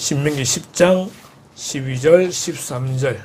신명기 10장 12절 13절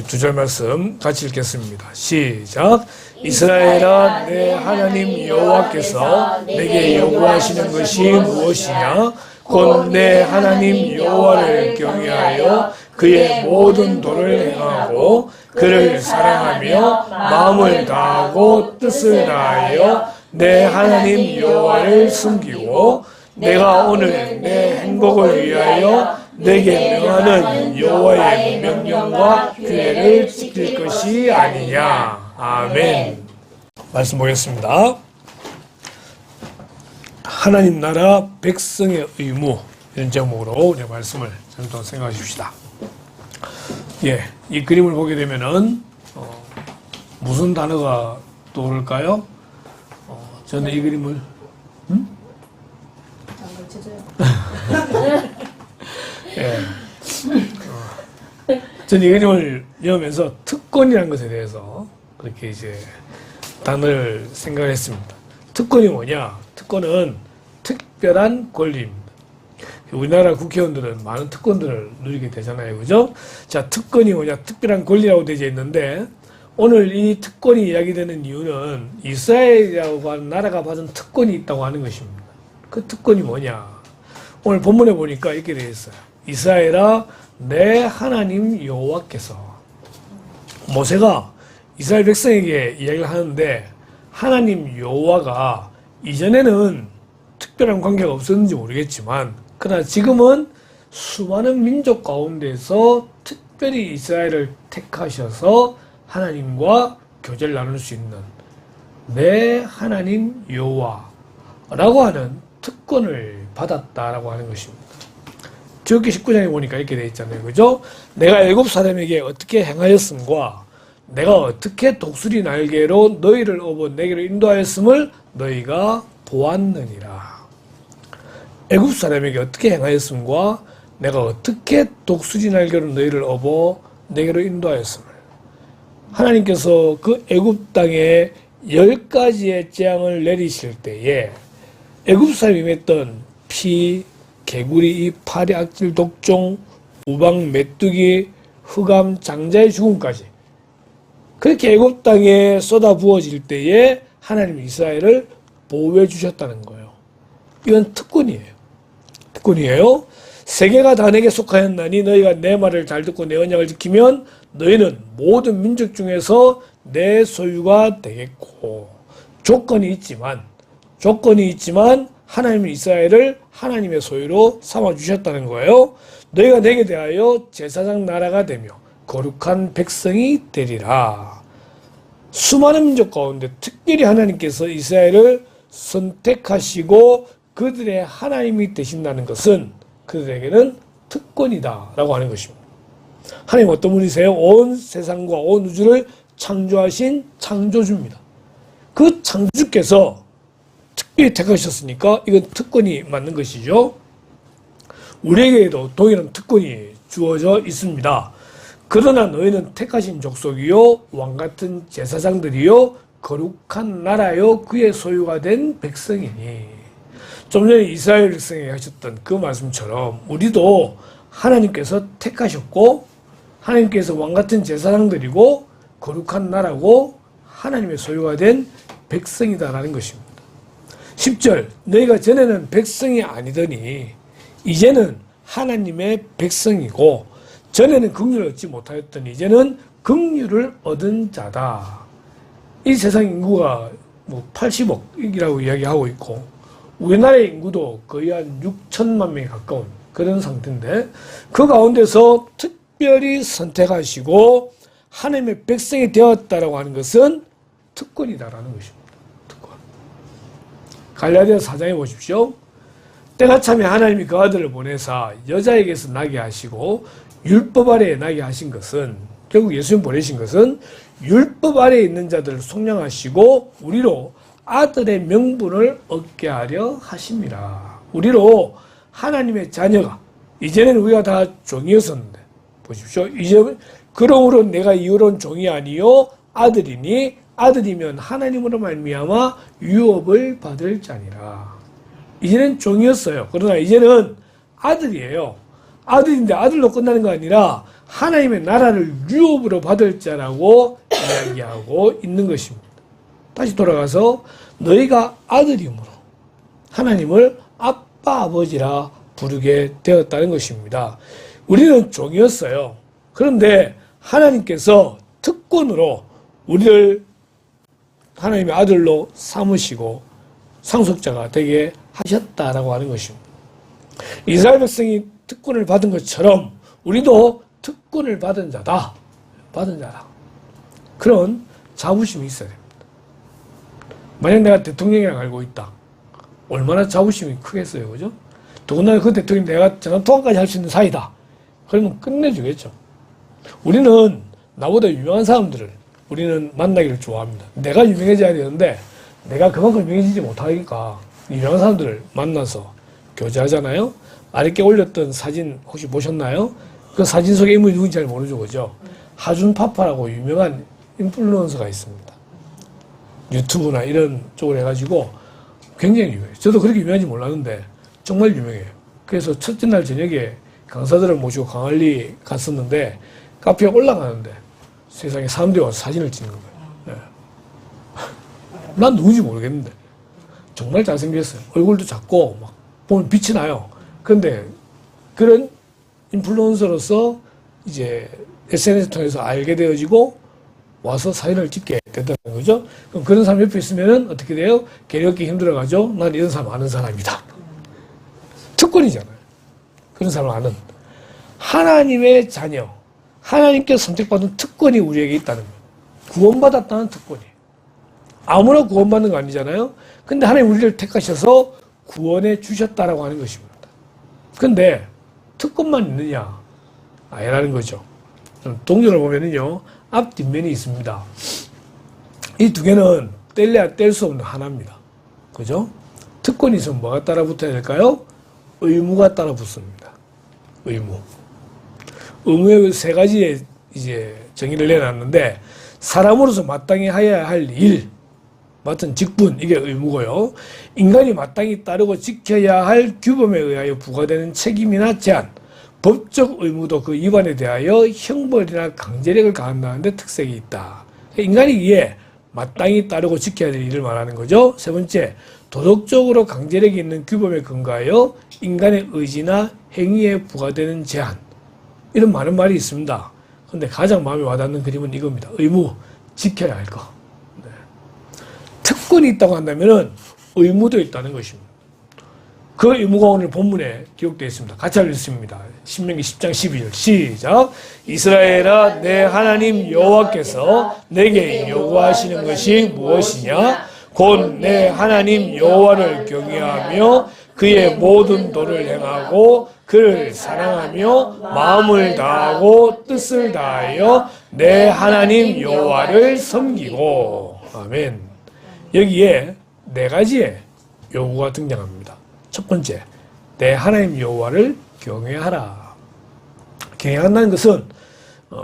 두 절 말씀 같이 읽겠습니다. 시작. 이스라엘아, 내 하나님 여호와께서 내게 요구하시는 것이 무엇이냐? 곧 내 하나님 여호와를 경외하여 그의 모든 도를 행하고 그를 사랑하며 마음을 다하고 뜻을 다하여 내 하나님 여호와를 숨기고 내가 오늘 내 행복을 위하여 내게 명하는 여호와의 명령과 규례를 지킬 것이 아니냐. 아멘. 말씀 보겠습니다. 하나님 나라 백성의 의무, 이런 제목으로 우리 말씀을 잠깐 생각하십시다. 예, 이 그림을 보게 되면은 무슨 단어가 떠오를까요? 저는 이 그림을 예. 저는 이 그림을 배우면서 특권이라는 것에 대해서 그렇게 이제 단어를 생각을 했습니다. 특권이 뭐냐? 특권은 특별한 권리입니다. 우리나라 국회의원들은 많은 특권들을 누리게 되잖아요. 그죠? 자, 특권이 뭐냐? 특별한 권리라고 되어 있는데, 오늘 이 특권이 이야기되는 이유는 이스라엘이라고 하는 나라가 받은 특권이 있다고 하는 것입니다. 그 특권이 뭐냐? 오늘 본문에 보니까 이렇게 되어 있어요. 이스라엘아, 내 하나님 여호와께서. 모세가 이스라엘 백성에게 이야기를 하는데, 하나님 여호와가 이전에는 특별한 관계가 없었는지 모르겠지만, 그러나 지금은 수많은 민족 가운데서 특별히 이스라엘을 택하셔서 하나님과 교제를 나눌 수 있는 내 하나님 여호와라고 하는 특권을 받았다라고 하는 것입니다. 출애굽기 19장에 보니까 이렇게 되어 있잖아요. 그죠? 내가 일곱 사람에게 어떻게 행하였음과 내가 어떻게 독수리 날개로 너희를 업어 내게로 인도하였음을 너희가 보았느니라. 애굽 사람에게 어떻게 행하였음과 내가 어떻게 독수리 날개로 너희를 업어 내게로 인도하였음을. 하나님께서 그 애굽 땅에 10가지의 재앙을 내리실 때에 애굽 사람이 맺던 피, 개구리, 파리, 악질, 독종, 우방, 메뚜기, 흑암, 장자의 죽음까지 그렇게 애굽 땅에 쏟아 부어질 때에 하나님 이스라엘을 보호해 주셨다는 거예요. 이건 특권이에요. 특권이에요. 세계가 다 내게 속하였나니 너희가 내 말을 잘 듣고 내 언약을 지키면 너희는 모든 민족 중에서 내 소유가 되겠고, 조건이 있지만 하나님은 이스라엘을 하나님의 소유로 삼아주셨다는 거예요. 너희가 내게 대하여 제사장 나라가 되며 거룩한 백성이 되리라. 수많은 민족 가운데 특별히 하나님께서 이스라엘을 선택하시고 그들의 하나님이 되신다는 것은 그들에게는 특권이다 라고 하는 것입니다. 하나님 어떤 분이세요? 온 세상과 온 우주를 창조하신 창조주입니다. 그 창조주께서 특별히 택하셨으니까 이건 특권이 맞는 것이죠. 우리에게도 동일한 특권이 주어져 있습니다. 그러나 너희는 택하신 족속이요 왕같은 제사장들이요 거룩한 나라요 그의 소유가 된 백성이니. 좀 전에 이스라엘 백성에게 하셨던 그 말씀처럼 우리도 하나님께서 택하셨고 하나님께서 왕같은 제사장들이고 거룩한 나라고 하나님의 소유가 된 백성이다라는 것입니다. 10절 너희가 전에는 백성이 아니더니 이제는 하나님의 백성이고 전에는 긍휼을 얻지 못하였더니 이제는 긍휼을 얻은 자다. 이 세상 인구가 80억이라고 이야기하고 있고 우리나라의 인구도 거의 한 6천만 명에 가까운 그런 상태인데 그 가운데서 특별히 선택하시고 하나님의 백성이 되었다라고 하는 것은 특권이다라는 것입니다. 특권. 갈라디아서 4장에 보십시오. 때가 차면 하나님이 그 아들을 보내사 여자에게서 나게 하시고 율법 아래에 나게 하신 것은 결국 예수님 보내신 것은 율법 아래에 있는 자들을 속량하시고 우리로 아들의 명분을 얻게 하려 하심이라. 우리로 하나님의 자녀가 이제는 우리가 다 종이었었는데 보십시오. 이제 그러므로 내가 이후로는 종이 아니요 아들이니 아들이면 하나님으로 말미암아 유업을 받을 자니라. 이제는 종이었어요. 그러나 이제는 아들이에요. 아들인데 아들로 끝나는 거 아니라 하나님의 나라를 유업으로 받을 자라고 이야기하고 있는 것입니다. 다시 돌아가서 너희가 아들이므로 하나님을 아빠 아버지라 부르게 되었다는 것입니다. 우리는 종이었어요. 그런데 하나님께서 특권으로 우리를 하나님의 아들로 삼으시고 상속자가 되게 하셨다라고 하는 것입니다. 이스라엘 백성이 특권을 받은 것처럼 우리도 특권을 받은 자다. 받은 자다. 그런 자부심이 있어야 됩니다. 만약 내가 대통령이라고 알고 있다. 얼마나 자부심이 크겠어요. 그죠? 더군다나 그 대통령이 내가 전화통화까지 할 수 있는 사이다. 그러면 끝내주겠죠. 우리는 나보다 유명한 사람들을 우리는 만나기를 좋아합니다. 내가 유명해져야 되는데 내가 그만큼 유명해지지 못하니까 유명한 사람들을 만나서 교제하잖아요. 아랫게 올렸던 사진 혹시 보셨나요? 그 사진 속에 인물이 누군지 잘 모르죠. 그죠? 하준파파라고 유명한 인플루언서가 있습니다. 유튜브나 이런 쪽을 해가지고 굉장히 유명해요. 저도 그렇게 유명한지 몰랐는데 정말 유명해요. 그래서 첫째 날 저녁에 강사들을 모시고 강할리 갔었는데 카페에 올라가는데 세상에 사람들이 와서 사진을 찍는 거예요. 네. 난 누군지 모르겠는데 정말 잘생겼어요. 얼굴도 작고 막 보면 빛이 나요. 그런데 그런 인플루언서로서 이제 SNS 통해서 알게 되어지고 와서 사진을 찍게 된다는 거죠. 그럼 그런 사람 옆에 있으면은 어떻게 돼요? 괴롭기 힘들어가죠. 난 이런 사람 아는 사람이다. 특권이잖아요. 그런 사람을 아는. 하나님의 자녀, 하나님께 선택받은 특권이 우리에게 있다는 거예요. 구원받았다는 특권이. 아무나 구원받는 거 아니잖아요. 근데 하나님 우리를 택하셔서 구원해 주셨다라고 하는 것입니다. 근데 특권만 있느냐? 아니라는 거죠. 동전을 보면은요, 앞, 뒷면이 있습니다. 이 두 개는 뗄래야 뗄 수 없는 하나입니다. 그죠? 특권이 있으면 뭐가 따라 붙어야 될까요? 의무가 따라 붙습니다. 의무. 의무의 세 가지의 이제 정의를 내놨는데, 사람으로서 마땅히 해야 할 일, 맡은 직분, 이게 의무고요. 인간이 마땅히 따르고 지켜야 할 규범에 의하여 부과되는 책임이나 제한, 법적 의무도 그 위반에 대하여 형벌이나 강제력을 가한다는 데 특색이 있다. 인간이 이에 마땅히 따르고 지켜야 될 일을 말하는 거죠. 세 번째, 도덕적으로 강제력이 있는 규범에 근거하여 인간의 의지나 행위에 부과되는 제한. 이런 많은 말이 있습니다. 그런데 가장 마음에 와닿는 그림은 이겁니다. 의무, 지켜야 할 거. 네. 특권이 있다고 한다면 의무도 있다는 것입니다. 그 의무가 오늘 본문에 기록되어 있습니다. 같이 읽겠습니다. 신명기 10장 12절 시작. 이스라엘아, 내 하나님 여호와께서 내게 요구하시는 것이 무엇이냐? 곧 내 하나님 여호와를 경외하며 그의 모든 도를 행하고 그를 사랑하며 마음을 다하고 뜻을 다하여 내 하나님 여호와를 섬기고. 아멘. 여기에 네 가지의 요구가 등장합니다. 첫 번째, 내 하나님 여호와를 경외하라. 경외한다는 것은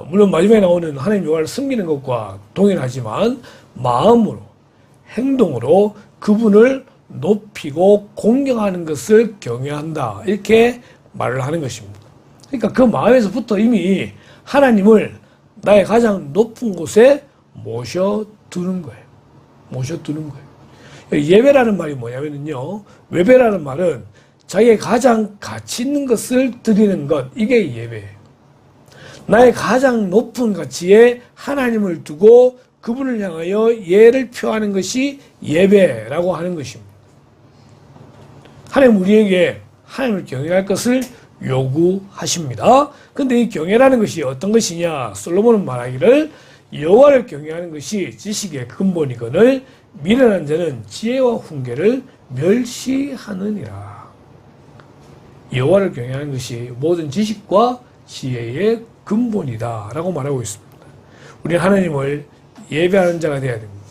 물론 마지막에 나오는 하나님 여호와를 섬기는 것과 동일하지만 마음으로, 행동으로 그분을 높이고 공경하는 것을 경외한다. 이렇게 말을 하는 것입니다. 그러니까 그 마음에서부터 이미 하나님을 나의 가장 높은 곳에 모셔두는 거예요. 모셔두는 거예요. 예배라는 말이 뭐냐면요. 예배라는 말은 자기의 가장 가치 있는 것을 드리는 것. 이게 예배예요. 나의 가장 높은 가치에 하나님을 두고 그분을 향하여 예를 표하는 것이 예배라고 하는 것입니다. 하나님 우리에게 하나님을 경외할 것을 요구하십니다. 그런데 이 경외라는 것이 어떤 것이냐? 솔로몬은 말하기를 여호와를 경외하는 것이 지식의 근본이거늘 미련한 자는 지혜와 훈계를 멸시하느니라. 여호와를 경외하는 것이 모든 지식과 지혜의 근본이다 라고 말하고 있습니다. 우리는 하나님을 예배하는 자가 되어야 됩니다.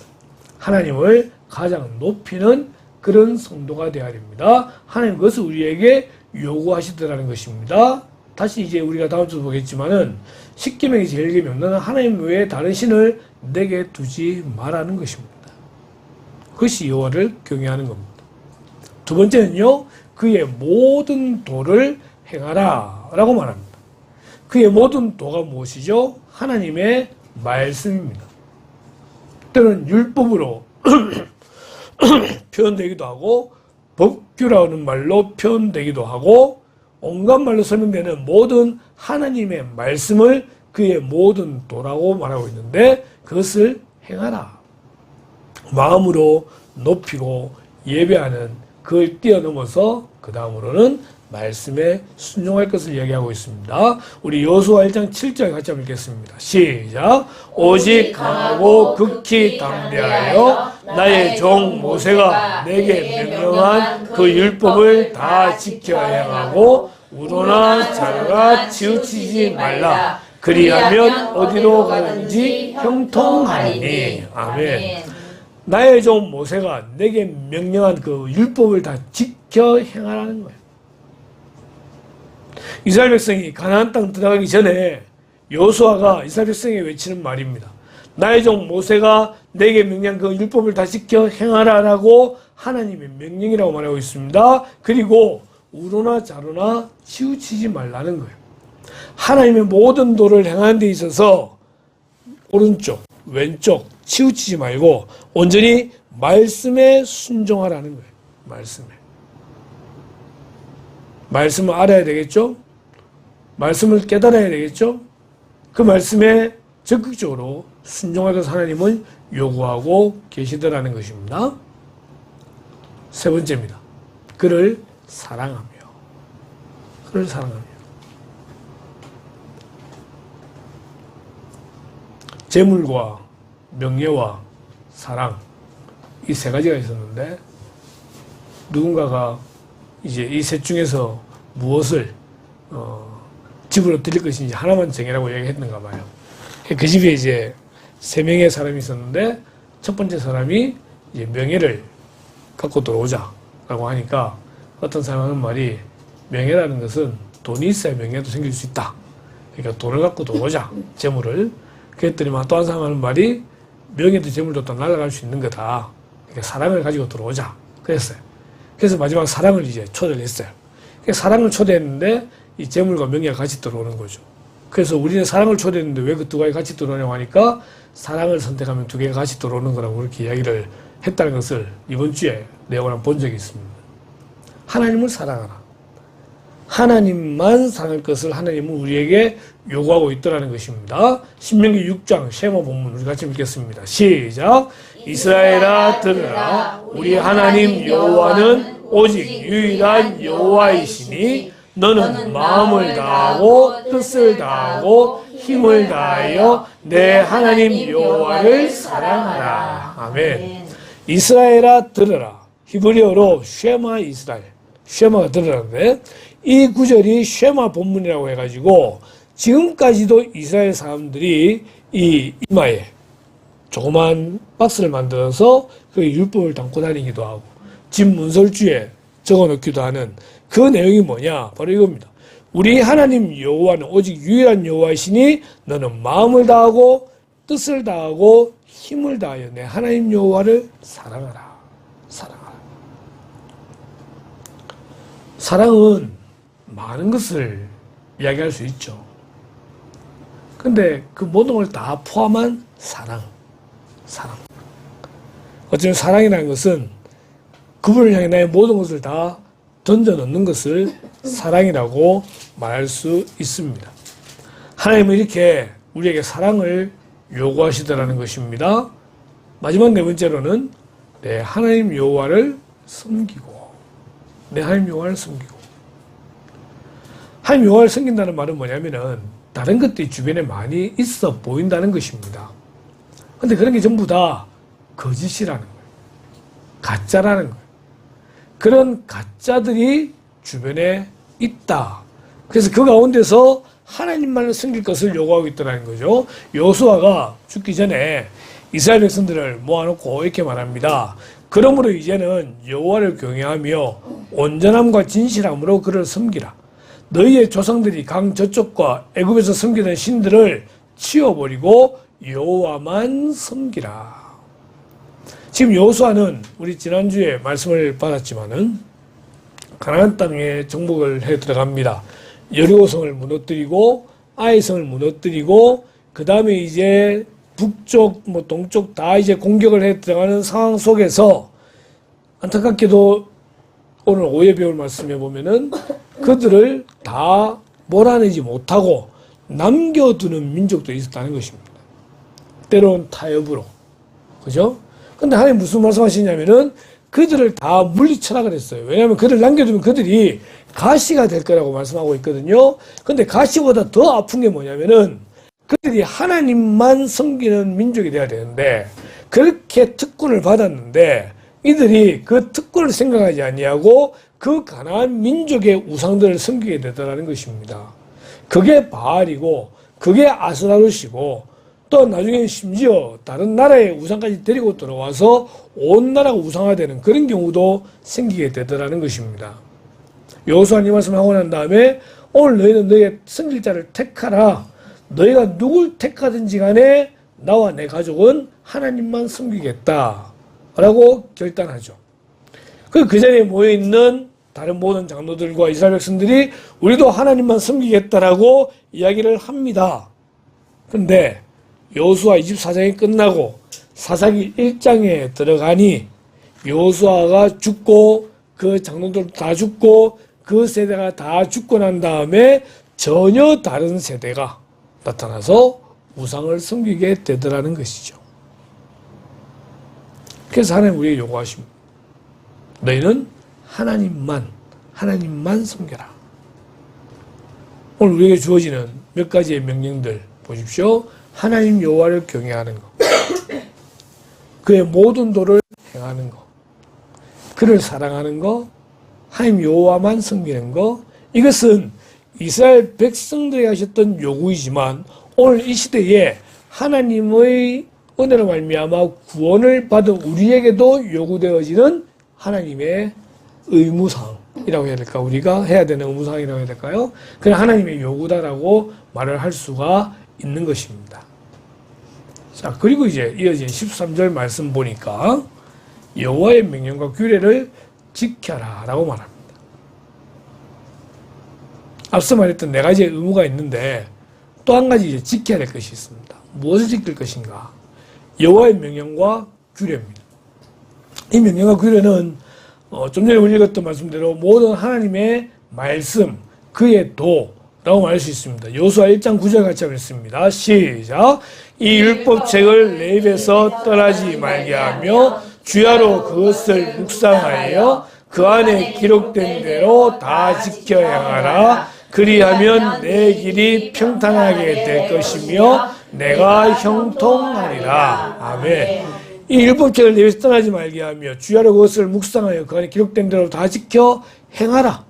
하나님을 가장 높이는 그런 성도가 되어야 됩니다. 하나님 그것을 우리에게 요구하시더라는 것입니다. 다시 이제 우리가 다음 주도 보겠지만은 십계명이 제일 계명 너는 하나님 외에 다른 신을 내게 두지 말라는 것입니다. 그것이 여호와를 경외하는 겁니다. 두 번째는요, 그의 모든 도를 행하라 라고 말합니다. 그의 모든 도가 무엇이죠? 하나님의 말씀입니다. 때로는 율법으로 표현되기도 하고 법규라는 말로 표현되기도 하고 온갖 말로 설명되는 모든 하나님의 말씀을 그의 모든 도라고 말하고 있는데 그것을 행하라. 마음으로 높이고 예배하는 그걸 뛰어넘어서 그 다음으로는 말씀에 순종할 것을 이야기하고 있습니다. 우리 여호수아 1장 7절 같이 한번 읽겠습니다. 시작. 오직 강하고 극히 담대하여 나의 종 모세가 내게 명령한 그 율법을 다 지켜 행하고 우로나 좌로나 치우치지 말라. 그리하면 어디로 가든지 형통하리니. 아멘. 나의 종 모세가 내게 명령한 그 율법을 다 지켜 행하라는 거예요. 이스라엘 백성이 가나안 땅 들어가기 전에 여호수아가 이스라엘 백성에게 외치는 말입니다. 나의 종 모세가 내게 명령한 그 율법을 다 지켜 행하라라고 하나님의 명령이라고 말하고 있습니다. 그리고 우로나 좌로나 치우치지 말라는 거예요. 하나님의 모든 도를 행하는 데 있어서 오른쪽, 왼쪽 치우치지 말고 온전히 말씀에 순종하라는 거예요. 말씀을 알아야 되겠죠? 말씀을 깨달아야 되겠죠? 그 말씀에 적극적으로 순종할 것을 하나님은 요구하고 계시더라는 것입니다. 세 번째입니다. 그를 사랑하며. 그를 사랑하며. 재물과 명예와 사랑, 이 세 가지가 있었는데 누군가가 이제 이 셋 중에서 무엇을 집으로 드릴 것인지 하나만 정해라고 얘기했는가 봐요. 그 집에 이제 3명의 사람이 있었는데 첫 번째 사람이 이제 명예를 갖고 들어오자라고 하니까 어떤 사람 하는 말이 명예라는 것은 돈이 있어야 명예도 생길 수 있다. 그러니까 돈을 갖고 들어오자. 재물을. 그랬더니만 또 한 사람 하는 말이 명예도 재물도 다 날아갈 수 있는 거다. 그러니까 사랑을 가지고 들어오자. 그랬어요. 그래서 마지막 사랑을 이제 초대를 했어요. 사랑을 초대했는데 이 재물과 명예가 같이 들어오는 거죠. 그래서 우리는 사랑을 초대했는데 왜 그 두 가지 같이 들어오냐고 하니까 사랑을 선택하면 두 개가 같이 들어오는 거라고 그렇게 이야기를 했다는 것을 이번 주에 내용을 한번 본 적이 있습니다. 하나님을 사랑하라. 하나님만 사랑할 것을 하나님은 우리에게 요구하고 있더라는 것입니다. 신명기 6장 쉐마 본문 우리 같이 읽겠습니다. 시작. 이스라엘아 들으라. 우리 하나님 여호와는 오직 유일한 여호와이시니 너는 마음을 다하고 뜻을 다하고 힘을 다하여 내 하나님 여호와를 사랑하라. 아멘. 이스라엘아 들으라. 히브리어로 쉐마 이스라엘. 쉐마가 들으라는데 이 구절이 쉐마 본문이라고 해가지고 지금까지도 이스라엘 사람들이 이 이마에 조그만 박스를 만들어서 그 율법을 담고 다니기도 하고 집 문설주에 적어놓기도 하는 그 내용이 뭐냐? 바로 이겁니다. 우리 하나님 여호와는 오직 유일한 여호와이시니 너는 마음을 다하고 뜻을 다하고 힘을 다하여 내 하나님 여호와를 사랑하라. 사랑하라. 사랑은 많은 것을 이야기할 수 있죠. 근데 그 모든 걸 다 포함한 사랑. 어쩌면 사랑이라는 것은 그분을 향해 나의 모든 것을 다 던져 넣는 것을 사랑이라고 말할 수 있습니다. 하나님은 이렇게 우리에게 사랑을 요구하시더라는 것입니다. 마지막 네 번째로는 내 하나님 여호와를 섬기고 내 하나님 여호와를 섬기고 하나님 여호와를 섬긴다는 말은 뭐냐면은 다른 것들이 주변에 많이 있어 보인다는 것입니다. 근데 그런 게 전부 다 거짓이라는 거예요. 가짜라는 거예요. 그런 가짜들이 주변에 있다. 그래서 그 가운데서 하나님만을 섬길 것을 요구하고 있다는 거죠. 여호수아가 죽기 전에 이스라엘 백성들을 모아놓고 이렇게 말합니다. 그러므로 이제는 여호와를 경외하며 온전함과 진실함으로 그를 섬기라. 너희의 조상들이 강 저쪽과 애굽에서 섬기던 신들을 치워버리고 여호와만 섬기라. 지금 여호수아는 우리 지난주에 말씀을 받았지만은 가나안 땅에 정복을 해 들어갑니다. 여리고성을 무너뜨리고 아이성을 무너뜨리고 그 다음에 이제 북쪽 뭐 동쪽 다 이제 공격을 해 들어가는 상황 속에서 안타깝게도 오늘 오후에 배울 말씀에 보면은 그들을 다 몰아내지 못하고 남겨두는 민족도 있었다는 것입니다. 때로는 타협으로. 그죠? 근데 하나님 무슨 말씀하시냐면은 그들을 다 물리쳐라 그랬어요. 왜냐하면 그들을 남겨두면 그들이 가시가 될 거라고 말씀하고 있거든요. 근데 가시보다 더 아픈 게 뭐냐면은 그들이 하나님만 섬기는 민족이 돼야 되는데 그렇게 특권을 받았는데 이들이 그 특권을 생각하지 아니하고 그 가나안 민족의 우상들을 섬기게 되더라는 것입니다. 그게 바알이고 그게 아스라롯이고 또 나중에 심지어 다른 나라의 우상까지 데리고 들어와서 온 나라가 우상화되는 그런 경우도 생기게 되더라는 것입니다. 여호수아 이 말씀을 하고 난 다음에 오늘 너희는 너희의 선지자를 택하라. 너희가 누굴 택하든지 간에 나와 내 가족은 하나님만 섬기겠다 라고 결단하죠. 그 자리에 모여있는 다른 모든 장로들과 이스라엘 백성들이 우리도 하나님만 섬기겠다라고 이야기를 합니다. 근데 여호수아 24장이 끝나고 사사기 1장에 들어가니 여호수아가 죽고 그 장로들도 다 죽고 그 세대가 다 죽고 난 다음에 전혀 다른 세대가 나타나서 우상을 섬기게 되더라는 것이죠. 그래서 하나님 우리에게 요구하십니다. 너희는 하나님만 섬겨라. 오늘 우리에게 주어지는 몇 가지의 명령들 보십시오. 하나님 여호와를 경외하는 것, 그의 모든 도를 행하는 것, 그를 사랑하는 것, 하나님 여호와만 섬기는 것, 이것은 이스라엘 백성들이 하셨던 요구이지만 오늘 이 시대에 하나님의 은혜로 말미암아 구원을 받은 우리에게도 요구되어지는 하나님의 의무사항이라고 해야 될까? 우리가 해야 되는 의무사항이라고 해야 될까요? 그냥 하나님의 요구다라고 말을 할 수가 있는 것입니다. 자, 그리고 이제 이어진 13절 말씀 보니까 여호와의 명령과 규례를 지켜라 라고 말합니다. 앞서 말했던 네 가지의 의무가 있는데 또 한 가지 이제 지켜야 될 것이 있습니다. 무엇을 지킬 것인가? 여호와의 명령과 규례입니다. 이 명령과 규례는 좀 전에 우리 읽었던 말씀대로 모든 하나님의 말씀, 그의 도라고 말할 수 있습니다. 여호수아 1장 9절 같이 하겠습니다. 시작! 이 율법책을 내 입에서 떠나지 말게 하며 주야로 그것을 묵상하여 그 안에 기록된 대로 다 지켜 행하라. 그리하면 내 길이 평탄하게 될 것이며 내가 형통하리라. 아멘. 이 율법책을 내 입에서 떠나지 말게 하며 주야로 그것을 묵상하여 그 안에 기록된 대로 다 지켜 행하라.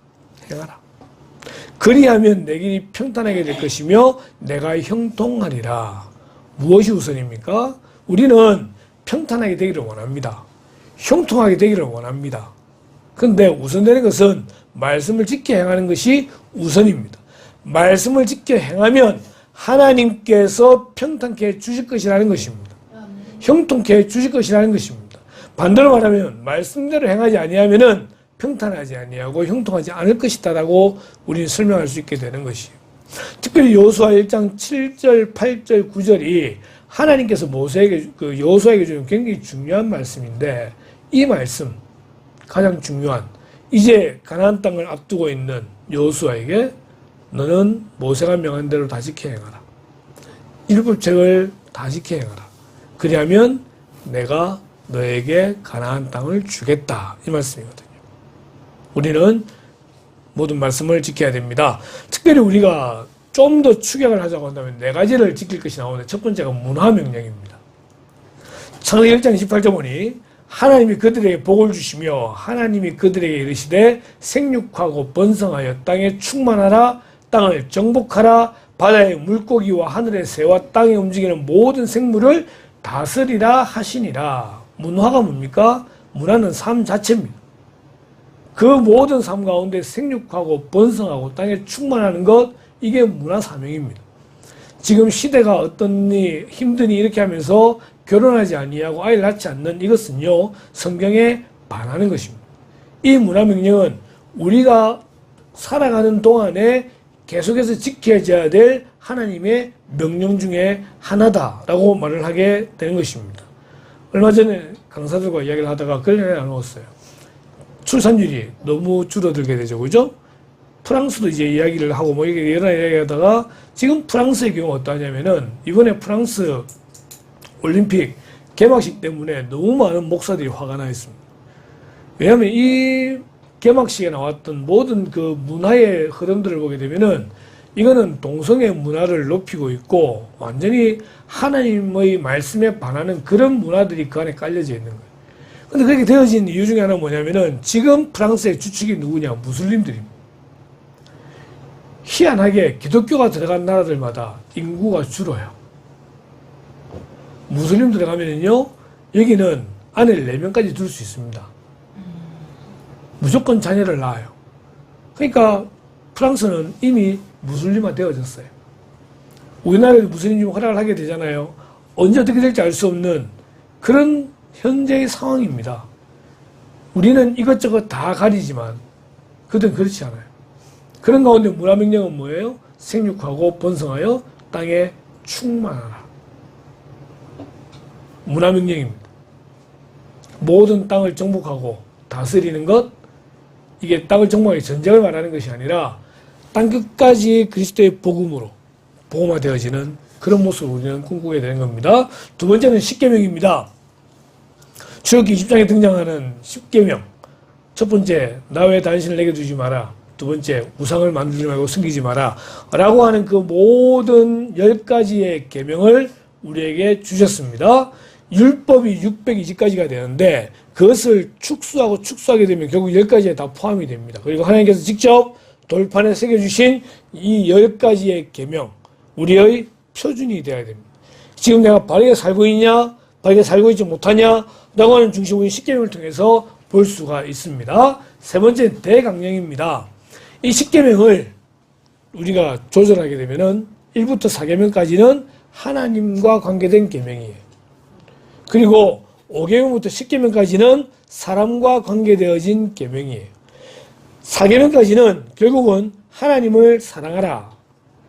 그리하면 내 길이 평탄하게 될 것이며 내가 형통하리라. 무엇이 우선입니까? 우리는 평탄하게 되기를 원합니다. 형통하게 되기를 원합니다. 그런데 우선되는 것은 말씀을 지켜 행하는 것이 우선입니다. 말씀을 지켜 행하면 하나님께서 평탄케 해주실 것이라는 것입니다. 형통케 해주실 것이라는 것입니다. 반대로 말하면 말씀대로 행하지 아니하면은 평탄하지 아니하고 형통하지 않을 것이다라고 우리는 설명할 수 있게 되는 것이에요. 특별히 여호수아 1장 7절, 8절, 9절이 하나님께서 모세에게 여호수아에게 주는 굉장히 중요한 말씀인데 이 말씀 가장 중요한 이제 가나안 땅을 앞두고 있는 여호수아에게 너는 모세가 명한 대로 다 지켜 행하라. 율법책을 다 지켜 행하라. 그리하면 내가 너에게 가나안 땅을 주겠다. 이 말씀이거든요. 우리는 모든 말씀을 지켜야 됩니다. 특별히 우리가 좀 더 축약을 하자고 한다면 네 가지를 지킬 것이 나오는데 첫 번째가 문화명령입니다. 창세기 1장 28절 보니 하나님이 그들에게 복을 주시며 하나님이 그들에게 이르시되 생육하고 번성하여 땅에 충만하라. 땅을 정복하라. 바다의 물고기와 하늘의 새와 땅에 움직이는 모든 생물을 다스리라 하시니라. 문화가 뭡니까? 문화는 삶 자체입니다. 그 모든 삶 가운데 생육하고 번성하고 땅에 충만하는 것, 이게 문화 사명입니다. 지금 시대가 어떠니 힘드니 이렇게 하면서 결혼하지 아니하고 아이를 낳지 않는 이것은요 성경에 반하는 것입니다. 이 문화 명령은 우리가 살아가는 동안에 계속해서 지켜져야 될 하나님의 명령 중에 하나다라고 말을 하게 되는 것입니다. 얼마 전에 강사들과 이야기를 하다가 그런 얘기를 나누었어요. 출산율이 너무 줄어들게 되죠. 그죠? 프랑스도 이제 이야기를 하고 뭐 여러 이야기 하다가 지금 프랑스의 경우가 어떠냐면은 이번에 프랑스 올림픽 개막식 때문에 너무 많은 목사들이 화가 나 있습니다. 왜냐하면 이 개막식에 나왔던 모든 그 문화의 흐름들을 보게 되면은 이거는 동성애 문화를 높이고 있고 완전히 하나님의 말씀에 반하는 그런 문화들이 그 안에 깔려져 있는 거예요. 근데 그렇게 되어진 이유 중에 하나는 뭐냐면은 지금 프랑스의 주축이 누구냐? 무슬림들입니다. 희한하게 기독교가 들어간 나라들마다 인구가 줄어요. 무슬림 들어가면은요, 여기는 아내를 4명까지 둘 수 있습니다. 무조건 자녀를 낳아요. 그러니까 프랑스는 이미 무슬림화 되어졌어요. 우리나라에도 무슬림 좀 허락을 하게 되잖아요. 언제 어떻게 될지 알 수 없는 그런 현재의 상황입니다. 우리는 이것저것 다 가리지만 그들은 그렇지 않아요. 그런 가운데 문화명령은 뭐예요? 생육하고 번성하여 땅에 충만하라. 문화명령입니다. 모든 땅을 정복하고 다스리는 것, 이게 땅을 정복하기 전쟁을 말하는 것이 아니라 땅 끝까지 그리스도의 복음으로 복음화되어지는 그런 모습을 우리는 꿈꾸게 되는 겁니다. 두 번째는 십계명입니다. 출애굽기 20장에 등장하는 십계명. 첫 번째, 나 외에 다른 신을 내게 두지 마라. 두 번째, 우상을 만들지 말고 숨기지 마라. 라고 하는 그 모든 10가지의 계명을 우리에게 주셨습니다. 율법이 620가지가 되는데 그것을 축소하게 되면 결국 10가지에 다 포함이 됩니다. 그리고 하나님께서 직접 돌판에 새겨주신 이 10가지의 계명, 우리의 표준이 되어야 됩니다. 지금 내가 바르게 살고 있냐, 바르게 살고 있지 못하냐 라고 하는 중심의 십계명을 통해서 볼 수가 있습니다. 세 번째, 대강령입니다. 이 십계명을 우리가 조절하게 되면은 1부터 4계명까지는 하나님과 관계된 계명이에요. 그리고 5계명부터 10계명까지는 사람과 관계되어진 계명이에요. 4계명까지는 결국은 하나님을 사랑하라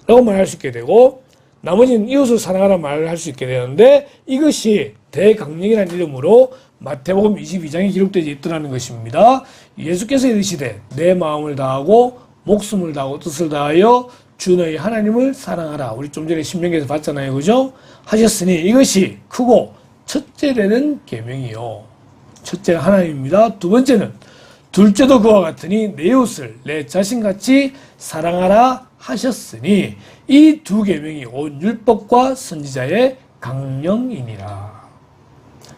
라고 말할 수 있게 되고 나머지는 이웃을 사랑하라 말을 할 수 있게 되는데 이것이 대강령이라는 이름으로 마태복음 22장에 기록되어 있더라는 것입니다. 예수께서 이르시되 내 마음을 다하고 목숨을 다하고 뜻을 다하여 주 너희 하나님을 사랑하라. 우리 좀 전에 신명기에서 봤잖아요. 그죠? 하셨으니 이것이 크고 첫째는 계명이요. 첫째는 하나님입니다. 두 번째는 둘째도 그와 같으니 내 이웃을 내 자신같이 사랑하라 하셨으니 이 두 계명이 온 율법과 선지자의 강령이니라.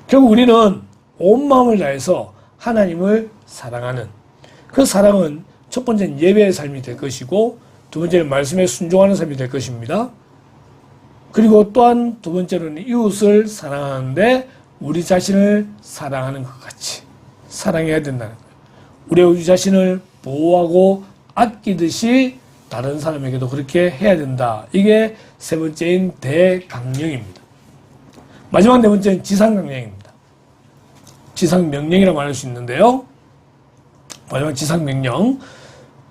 결국 우리는 온 마음을 다해서 하나님을 사랑하는 그 사랑은 첫 번째는 예배의 삶이 될 것이고 두 번째는 말씀에 순종하는 삶이 될 것입니다. 그리고 또한 두 번째로는 이웃을 사랑하는데 우리 자신을 사랑하는 것 같이 사랑해야 된다는 거예요. 우리 자신을 보호하고 아끼듯이 다른 사람에게도 그렇게 해야 된다. 이게 세 번째인 대강령입니다. 마지막 네 번째는 지상강령입니다. 지상명령이라고 말할 수 있는데요. 마지막 지상명령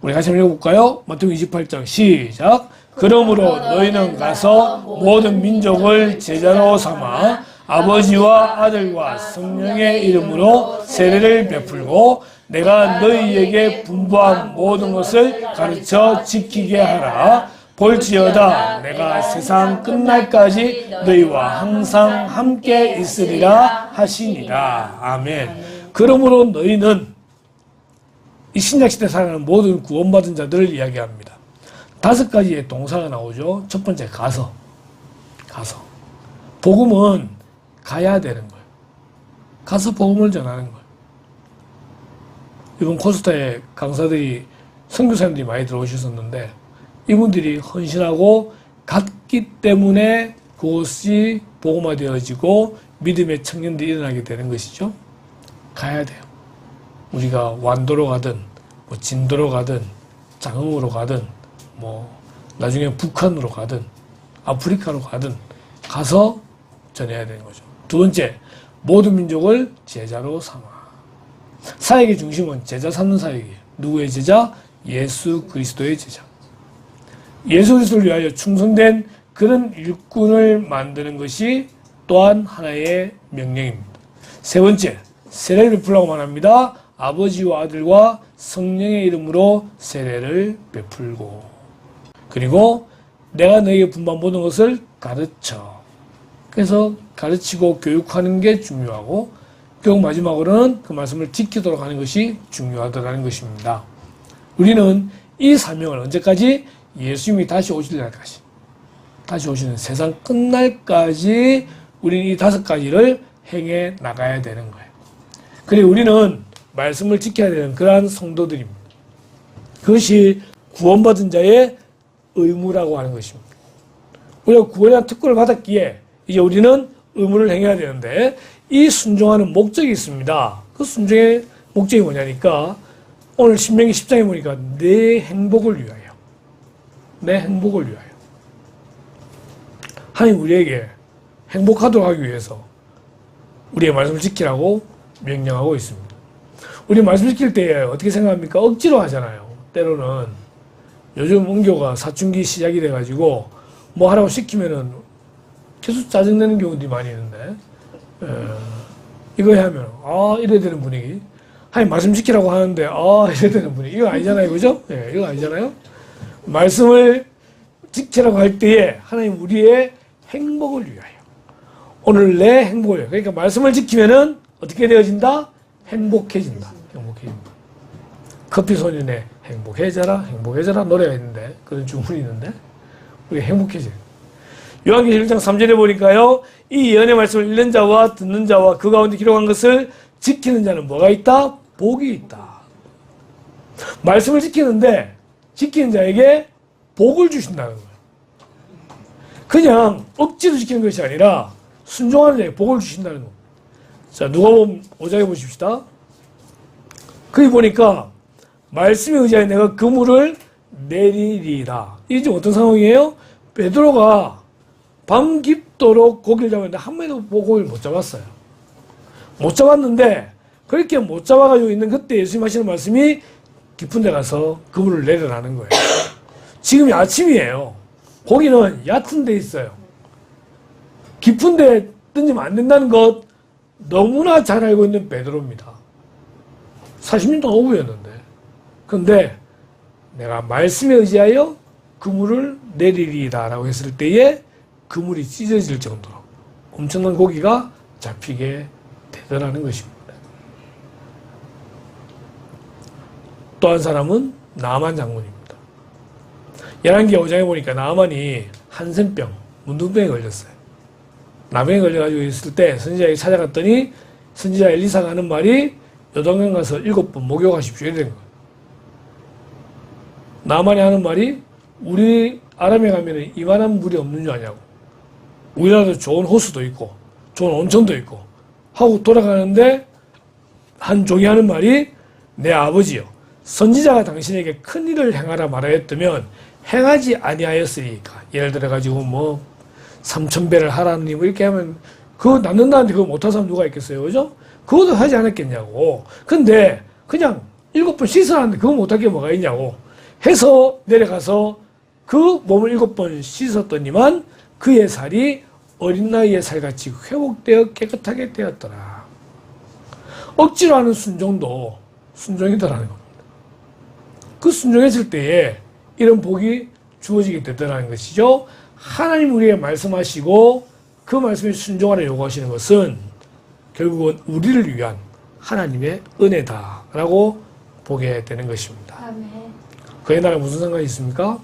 우리 같이 한번 읽어볼까요? 마태복음 28장 시작. 그러므로 너희는 가서 모든 민족을 제자로 삼아 아버지와 아들과 성령의 이름으로 세례를 베풀고 내가 너희에게 분부한 모든 것을 가르쳐 지키게 하라. 볼지어다 내가 세상 끝날까지 너희와 항상 함께 있으리라 하시니라. 아멘. 그러므로 너희는 이 신약시대 살아가는 모든 구원받은 자들을 이야기합니다. 5가지의 동사가 나오죠. 첫 번째 가서. 복음은 가야 되는 거예요. 가서 복음을 전하는 거예요. 이번 코스타에 강사들이 선교사님들이 많이 들어오셨었는데 이분들이 헌신하고 갔기 때문에 그것이 복음화되어지고 믿음의 청년들이 일어나게 되는 것이죠. 가야 돼요. 우리가 완도로 가든 뭐 진도로 가든 장흥으로 가든 뭐 나중에 북한으로 가든 아프리카로 가든 가서 전해야 되는 거죠. 두 번째, 모든 민족을 제자로 삼아. 사역의 중심은 제자 삼는 사역이에요. 누구의 제자? 예수 그리스도의 제자. 예수 그리스도를 위하여 충성된 그런 일꾼을 만드는 것이 또한 하나의 명령입니다. 세 번째, 세례를 베풀라고 말합니다. 아버지와 아들과 성령의 이름으로 세례를 베풀고, 그리고 내가 너에게 분반 모든 것을 가르쳐. 그래서 가르치고 교육하는 게 중요하고, 결국 마지막으로는 그 말씀을 지키도록 하는 것이 중요하다는 것입니다. 우리는 이 사명을 언제까지? 예수님이 다시 오실 날까지, 다시 오시는 세상 끝날까지 우리는 이 5가지를 행해 나가야 되는 거예요. 그리고 우리는 말씀을 지켜야 되는 그러한 성도들입니다. 그것이 구원받은 자의 의무라고 하는 것입니다. 우리가 구원이라는 특권을 받았기에 이제 우리는 의무를 행해야 되는데, 이 순종하는 목적이 있습니다. 그 순종의 목적이 뭐냐니까 오늘 신명기 10장에 보니까 내 행복을 위하여, 내 행복을 위하여. 하나님 우리에게 행복하도록 하기 위해서 우리의 말씀을 지키라고 명령하고 있습니다. 우리 말씀 지킬 때 어떻게 생각합니까? 억지로 하잖아요. 때로는 요즘 은교가 사춘기 시작이 돼가지고 뭐 하라고 시키면은 계속 짜증내는 경우들이 많이 있는데, 이거 하면 이래야 되는 분위기. 하나님 말씀 지키라고 하는데 이래야 되는 분위기. 이거 아니잖아요, 그죠? 이거 아니잖아요. 말씀을 지키라고 할 때에 하나님 우리의 행복을 위하여, 오늘 내 행복을 위하여. 그러니까 말씀을 지키면은 어떻게 되어진다? 행복해진다. 행복해진다. 커피소년의 행복해져라, 행복해져라 노래가 있는데, 그런 주문이 있는데, 우리 행복해져요. 요한계시록 1장 3절에 보니까요, 이 예언의 말씀을 읽는 자와 듣는 자와 그 가운데 기록한 것을 지키는 자는 뭐가 있다? 복이 있다. 말씀을 지키는데 지키는 자에게 복을 주신다는 거예요. 그냥 억지로 지키는 것이 아니라 순종하는 자에게 복을 주신다는 겁니다. 자, 누가복음 5장에 보십시다. 거기 보니까 말씀에 의지하여 내가 그물을 내리리라. 이게 지금 어떤 상황이에요? 베드로가 밤 깊도록 고기를 잡았는데 한 번도 고기를 못 잡았어요. 못 잡았는데 그렇게 못 잡아가지고 있는 그때 예수님 하시는 말씀이 깊은 데 가서 그물을 내려라는 거예요. 지금이 아침이에요. 고기는 얕은 데 있어요. 깊은 데 던지면 안 된다는 것 너무나 잘 알고 있는 베드로입니다. 40년 동안 어부였는데. 그런데 내가 말씀에 의지하여 그물을 내리리라 라고 했을 때에 그물이 찢어질 정도로 엄청난 고기가 잡히게 되더라는 것입니다. 또 한 사람은 나만 장군입니다. 열왕기 5장에 보니까 나만이 한센병, 문둥병에 걸렸어요. 나병에 걸려가지고 있을 때 선지자에게 찾아갔더니 선지자 엘리사가 하는 말이 요단강 가서 7번 목욕하십시오 이런 거예요. 나만이 하는 말이 우리 아람에 가면 이만한 물이 없는 줄 아냐고. 우리나라도 좋은 호수도 있고 좋은 온천도 있고 하고 돌아가는데 한 종이 하는 말이 내 아버지여 선지자가 당신에게 큰 일을 행하라 말하였다면 행하지 아니하였으리까. 예를 들어 가지고 뭐 3000배를 하라니 뭐 이렇게 하면 그거 낳는다는데 그거 못한 사람 누가 있겠어요, 그죠? 그것도 하지 않았겠냐고. 근데 그냥 7번 씻으라는데 그거 못할 게 뭐가 있냐고 해서 내려가서 그 몸을 7번 씻었더니만 그의 살이 어린 나이의 살같이 회복되어 깨끗하게 되었더라. 억지로 하는 순종도 순종이더라는 겁니다. 그 순종했을 때에 이런 복이 주어지게 되더라는 것이죠. 하나님 우리에게 말씀하시고 그 말씀에 순종하라 요구하시는 것은 결국은 우리를 위한 하나님의 은혜다라고 보게 되는 것입니다. 아멘. 그의 나라 무슨 상관이 있습니까?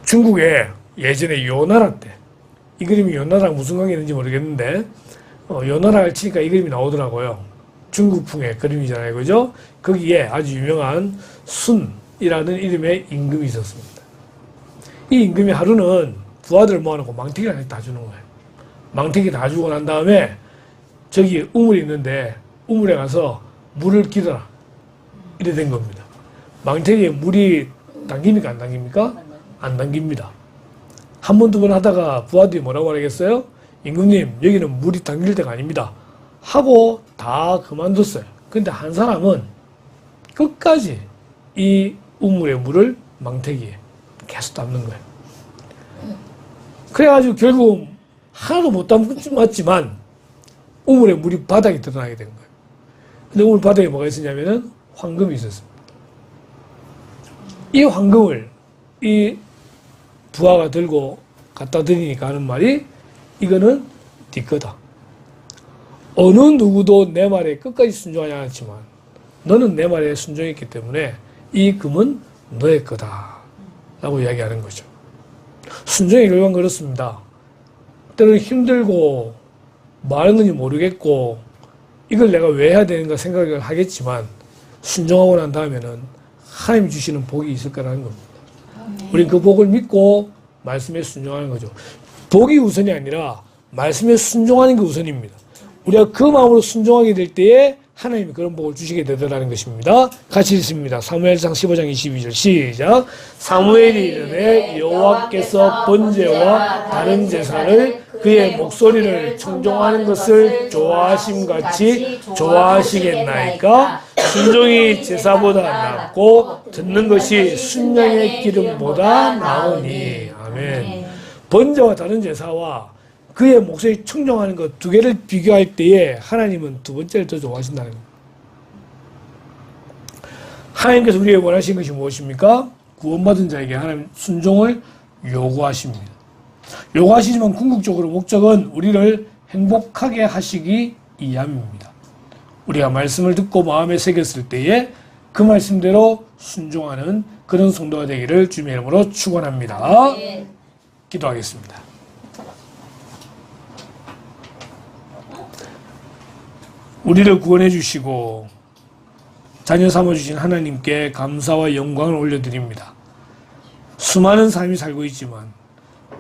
중국에 예전에 요나라 때, 이 그림이 요나라랑 무슨 관계 있는지 모르겠는데 요나라를 치니까 이 그림이 나오더라고요. 중국풍의 그림이잖아요, 그죠? 거기에 아주 유명한 순이라는 이름의 임금이 있었습니다. 이 임금이 하루는 부하들 모아놓고 망태기를 다 주는 거예요. 망태기 다 주고 난 다음에 저기 우물이 있는데 우물에 가서 물을 기르라 이래 된 겁니다. 망태기에 물이 당깁니까 안 당깁니까? 안 당깁니다. 한 번 두 번 하다가 부하들이 뭐라고 말하겠어요? 임금님 여기는 물이 당길 때가 아닙니다. 하고 다 그만뒀어요. 근데 한 사람은 끝까지 이 우물의 물을 망태기에 계속 담는 거예요. 그래가지고 결국 하나도 못 담았지만 우물의 물이 바닥에 드러나게 된 거예요. 근데 우물 바닥에 뭐가 있었냐면은 황금이 있었습니다. 이 황금을 이 부하가 들고 갖다 드리니까 하는 말이 이거는 네 거다. 어느 누구도 내 말에 끝까지 순종하지 않았지만 너는 내 말에 순종했기 때문에 이 금은 너의 거다 라고 이야기하는 거죠. 순종의 결과는 그렇습니다. 때로는 힘들고 많은 건지 모르겠고 이걸 내가 왜 해야 되는가 생각을 하겠지만 순종하고 난 다음에는 하나님이 주시는 복이 있을 거라는 겁니다. 우린 그 복을 믿고 말씀에 순종하는 거죠. 복이 우선이 아니라 말씀에 순종하는 게 우선입니다. 우리가 그 마음으로 순종하게 될 때에 하나님이 그런 복을 주시게 되더라는 것입니다. 같이 읽습니다. 사무엘상 15장 22절 시작. 사무엘이 이르되 여호와께서 번제와 다른 제사를 그의 목소리를 청종하는 것을 좋아하심같이 좋아하시겠나이까? 순종이 제사보다 낫고 듣는 것이 순양의 기름보다 나으니. 아멘. 번제와 다른 제사와 그의 목소리 청종하는 것 두 개를 비교할 때에 하나님은 두 번째를 더 좋아하신다는 겁니다. 하나님께서 우리에게 원하시는 것이 무엇입니까? 구원받은 자에게 하나님 순종을 요구하십니다. 요구하시지만 궁극적으로 목적은 우리를 행복하게 하시기 위함입니다. 우리가 말씀을 듣고 마음에 새겼을 때에 그 말씀대로 순종하는 그런 성도가 되기를 주님의 이름으로 축원합니다. 기도하겠습니다. 우리를 구원해 주시고 자녀 삼아주신 하나님께 감사와 영광을 올려드립니다. 수많은 사람이 살고 있지만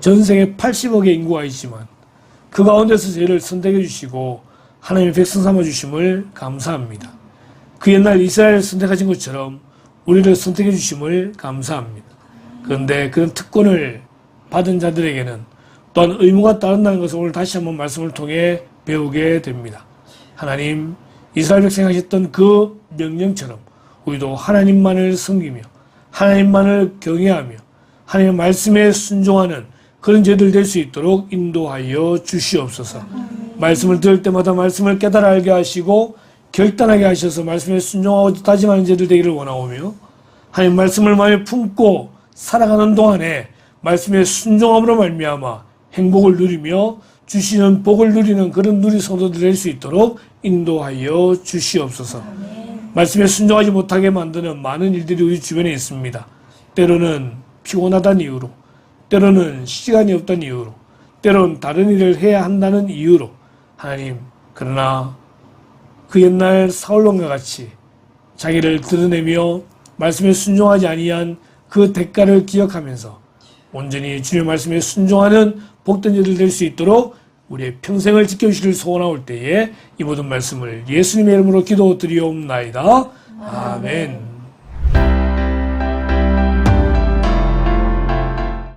전 세계 80억의 인구가 있지만 그 가운데서 저희를 선택해 주시고 하나님의 백성 삼아주심을 감사합니다. 그 옛날 이스라엘을 선택하신 것처럼 우리를 선택해 주심을 감사합니다. 그런데 그런 특권을 받은 자들에게는 또한 의무가 따른다는 것을 오늘 다시 한번 말씀을 통해 배우게 됩니다. 하나님, 이스라엘 백성이 하셨던 그 명령처럼 우리도 하나님만을 섬기며 하나님만을 경외하며 하나님의 말씀에 순종하는 그런 저희들 될 수 있도록 인도하여 주시옵소서. 말씀을 들을 때마다 말씀을 깨달아 알게 하시고 결단하게 하셔서 말씀에 순종하고 다짐하는 저희들 되기를 원하오며 하나님 말씀을 마음에 품고 살아가는 동안에 말씀에 순종함으로 말미암아 행복을 누리며 주시는 복을 누리는 그런 누리 성도들 될 수 있도록 인도하여 주시옵소서. 말씀에 순종하지 못하게 만드는 많은 일들이 우리 주변에 있습니다. 때로는 피곤하다는 이유로, 때로는 시간이 없다는 이유로, 때로는 다른 일을 해야 한다는 이유로 하나님, 그러나 그 옛날 사울론과 같이 자기를 드러내며 말씀에 순종하지 아니한 그 대가를 기억하면서 온전히 주님의 말씀에 순종하는 복된 자들 될 수 있도록 우리의 평생을 지켜주시길 소원하올 때에 이 모든 말씀을 예수님의 이름으로 기도드리옵나이다. 아멘.